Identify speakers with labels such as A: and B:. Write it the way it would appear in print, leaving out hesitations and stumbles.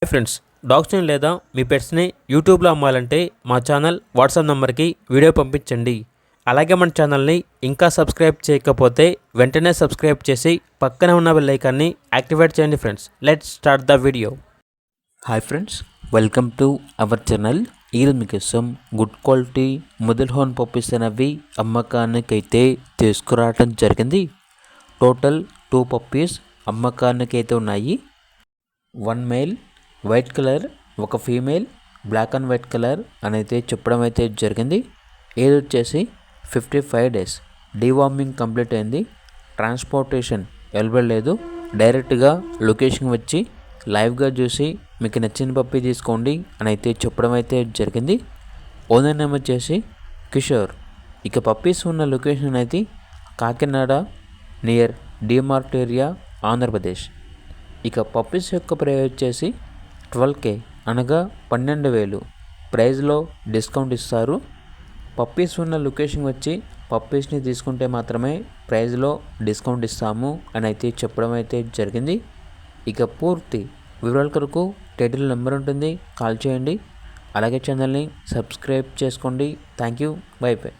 A: Hi friends, డాగ్స్ని లేదా మీ పెట్స్ని యూట్యూబ్లో అమ్మాలంటే మా ఛానల్ వాట్సాప్ నెంబర్కి వీడియో పంపించండి. అలాగే మన ఛానల్ని ఇంకా సబ్స్క్రైబ్ చేయకపోతే వెంటనే సబ్స్క్రైబ్ చేసి పక్కనే ఉన్న బెల్ ఐకాన్ని యాక్టివేట్ చేయండి. Friends, let's start the video.
B: Hi friends, welcome to our channel. ఈరోజు మీకోసం గుడ్ క్వాలిటీ ముదల్ హోన్ పప్పీస్ అనేవి అమ్మకానికైతే తీసుకురావడం జరిగింది. టోటల్ 2 పప్పీస్ అమ్మకానికైతే ఉన్నాయి. 1 మేల్ వైట్ కలర్, ఒక female black and white colour అనేది చెప్పడం అయితే జరిగింది. ఏది వచ్చేసి 55 days. డీవార్మింగ్ కంప్లీట్ అయింది. ట్రాన్స్పోర్టేషన్ అవైలబుల్ లేదు. డైరెక్ట్గా లొకేషన్ వచ్చి లైవ్గా చూసి మీకు నచ్చిన పప్పీ తీసుకోండి అని అయితే చెప్పడం అయితే జరిగింది. ఓనర్ నేమ్ వచ్చేసి కిషోర్. ఇక పప్పీస్ ఉన్న లొకేషన్ అయితే కాకినాడ నియర్ డిమార్ట్ ఏరియా, ఆంధ్రప్రదేశ్. ఇక పప్పీస్ యొక్క ప్రైస్ వచ్చేసి 12K అనగా 12,000 ప్రైజ్లో డిస్కౌంట్ ఇస్తారు. పప్పీస్ ఉన్న లొకేషన్ వచ్చి పప్పీస్ని తీసుకుంటే మాత్రమే ప్రైజ్లో డిస్కౌంట్ ఇస్తాము అని అయితే చెప్పడం అయితే జరిగింది. ఇక పూర్తి వివరాల కొరకు టైటిల్ నెంబర్ ఉంటుంది, కాల్ చేయండి. అలాగే ఛానల్ని సబ్స్క్రైబ్ చేసుకోండి. Thank you, by by.